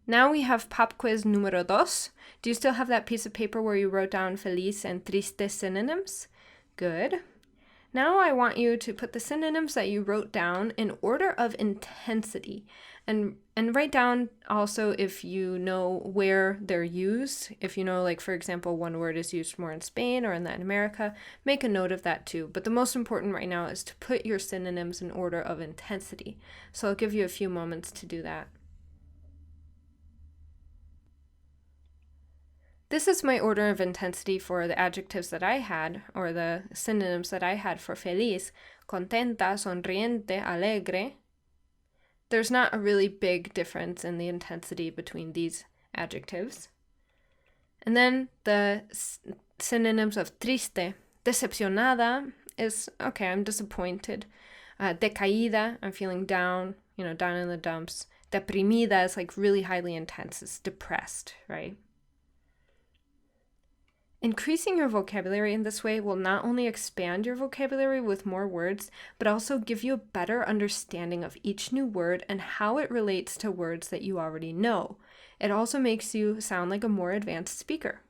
Now we have pop quiz número 2. Do you still have that piece of paper where you wrote down feliz and triste synonyms? Good. Now I want you to put the synonyms that you wrote down in order of intensity and write down also if you know where they're used. If you know, like, for example, one word is used more in Spain or in Latin America, make a note of that too. But the most important right now is to put your synonyms in order of intensity. So I'll give you a few moments to do that. This is my order of intensity for the adjectives that I had, or the synonyms that I had for feliz: contenta, sonriente, alegre. There's not a really big difference in the intensity between these adjectives. And then the synonyms of triste: decepcionada is, okay, I'm disappointed. Decaída, I'm feeling down, down in the dumps. Deprimida is like really highly intense, it's depressed, right? Increasing your vocabulary in this way will not only expand your vocabulary with more words, but also give you a better understanding of each new word and how it relates to words that you already know. It also makes you sound like a more advanced speaker.